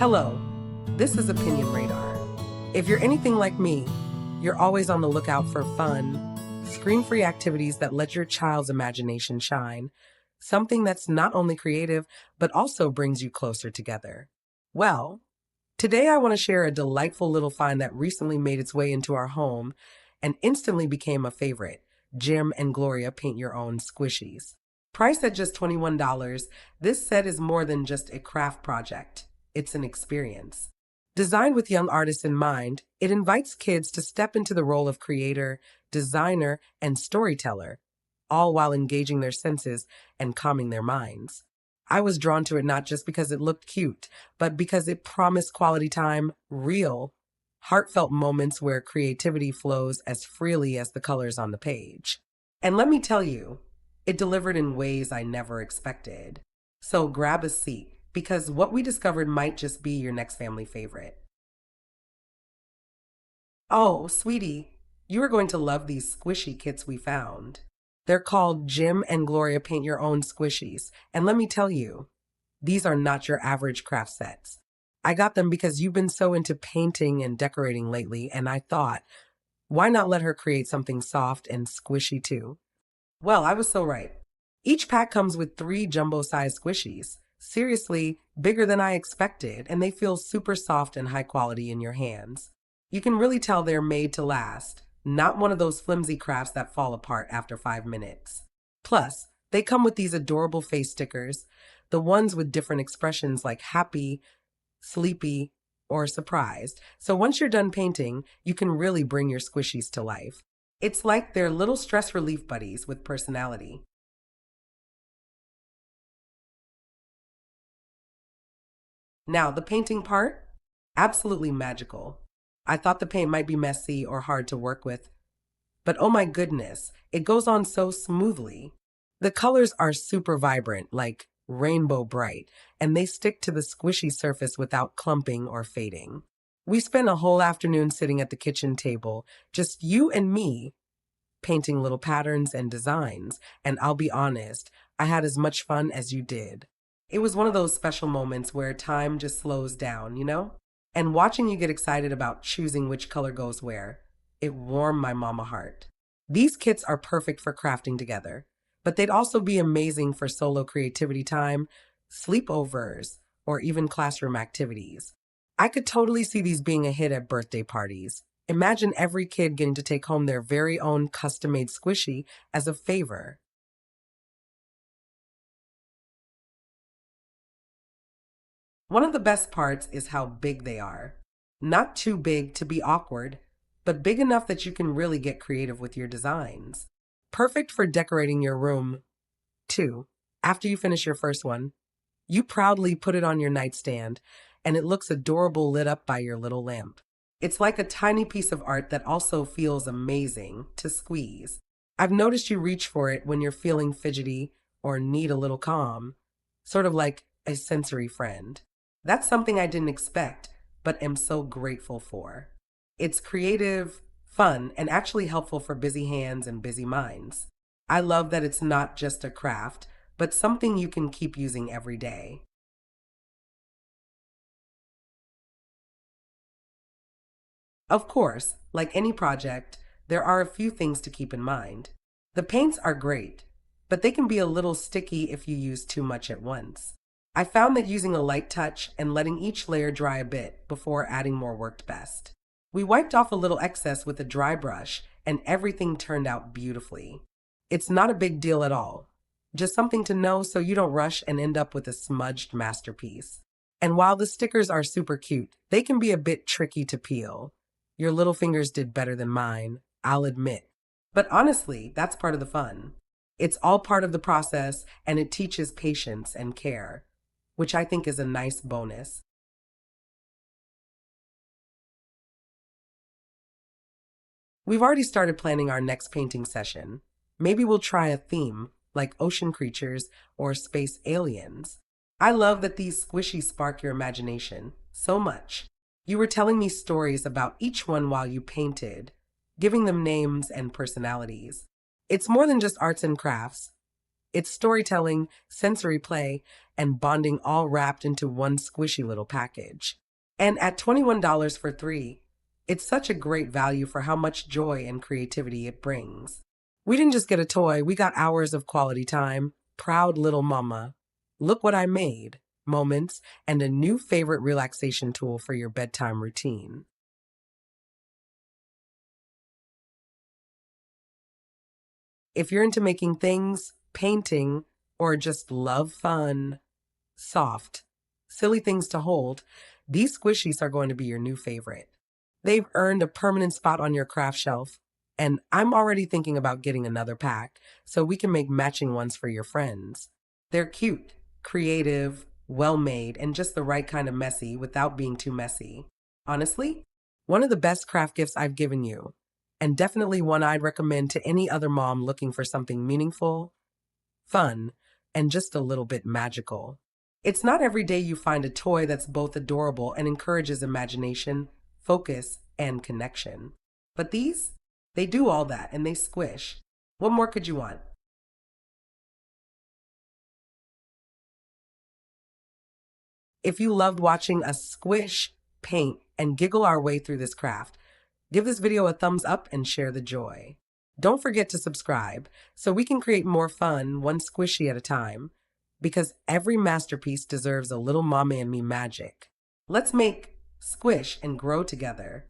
Hello, this is Opinion Radar. If you're anything like me, you're always on the lookout for fun, screen-free activities that let your child's imagination shine, something that's not only creative, but also brings you closer together. Well, today I want to share a delightful little find that recently made its way into our home and instantly became a favorite: Jim&Gloria Paint Your Own Squishies. Priced at just $21, this set is more than just a craft project. It's an experience. Designed with young artists in mind, it invites kids to step into the role of creator, designer, and storyteller, all while engaging their senses and calming their minds. I was drawn to it not just because it looked cute, but because it promised quality time, real, heartfelt moments where creativity flows as freely as the colors on the page. And let me tell you, it delivered in ways I never expected. So grab a seat, because what we discovered might just be your next family favorite. Oh, sweetie, you are going to love these squishy kits we found. They're called Jim&Gloria Paint Your Own Squishies, and let me tell you, these are not your average craft sets. I got them because you've been so into painting and decorating lately, and I thought, why not let her create something soft and squishy too? Well, I was so right. Each pack comes with 3 jumbo-sized squishies. Seriously, bigger than I expected, and they feel super soft and high quality in your hands. You can really tell they're made to last, not one of those flimsy crafts that fall apart after 5 minutes. Plus, they come with these adorable face stickers, the ones with different expressions like happy, sleepy, or surprised. So once you're done painting, you can really bring your squishies to life. It's like they're little stress relief buddies with personality. Now, the painting part? Absolutely magical. I thought the paint might be messy or hard to work with, but oh my goodness, it goes on so smoothly. The colors are super vibrant, like rainbow bright, and they stick to the squishy surface without clumping or fading. We spent a whole afternoon sitting at the kitchen table, just you and me, painting little patterns and designs, and I'll be honest, I had as much fun as you did. It was one of those special moments where time just slows down, you know? And watching you get excited about choosing which color goes where, it warmed my mama heart. These kits are perfect for crafting together, but they'd also be amazing for solo creativity time, sleepovers, or even classroom activities. I could totally see these being a hit at birthday parties. Imagine every kid getting to take home their very own custom-made squishy as a favor. One of the best parts is how big they are. Not too big to be awkward, but big enough that you can really get creative with your designs. Perfect for decorating your room, too. After you finish your first one, you proudly put it on your nightstand, and it looks adorable lit up by your little lamp. It's like a tiny piece of art that also feels amazing to squeeze. I've noticed you reach for it when you're feeling fidgety or need a little calm, sort of like a sensory friend. That's something I didn't expect, but am so grateful for. It's creative, fun, and actually helpful for busy hands and busy minds. I love that it's not just a craft, but something you can keep using every day. Of course, like any project, there are a few things to keep in mind. The paints are great, but they can be a little sticky if you use too much at once. I found that using a light touch and letting each layer dry a bit before adding more worked best. We wiped off a little excess with a dry brush, and everything turned out beautifully. It's not a big deal at all, just something to know so you don't rush and end up with a smudged masterpiece. And while the stickers are super cute, they can be a bit tricky to peel. Your little fingers did better than mine, I'll admit. But honestly, that's part of the fun. It's all part of the process, and it teaches patience and care, which I think is a nice bonus. We've already started planning our next painting session. Maybe we'll try a theme, like ocean creatures or space aliens. I love that these squishies spark your imagination so much. You were telling me stories about each one while you painted, giving them names and personalities. It's more than just arts and crafts. It's storytelling, sensory play, and bonding all wrapped into one squishy little package. And at $21 for three, it's such a great value for how much joy and creativity it brings. We didn't just get a toy, we got hours of quality time, proud little mama. Look what I made, moments, and a new favorite relaxation tool for your bedtime routine. If you're into making things, painting, or just love fun, soft, silly things to hold, these squishies are going to be your new favorite. They've earned a permanent spot on your craft shelf, and I'm already thinking about getting another pack so we can make matching ones for your friends. They're cute, creative, well made, and just the right kind of messy without being too messy. Honestly, one of the best craft gifts I've given you, and definitely one I'd recommend to any other mom looking for something meaningful, fun, and just a little bit magical. It's not every day you find a toy that's both adorable and encourages imagination, focus, and connection. But these, they do all that and they squish. What more could you want? If you loved watching us squish, paint, and giggle our way through this craft, give this video a thumbs up and share the joy. Don't forget to subscribe so we can create more fun, one squishy at a time, because every masterpiece deserves a little mommy and me magic. Let's make, squish, and grow together.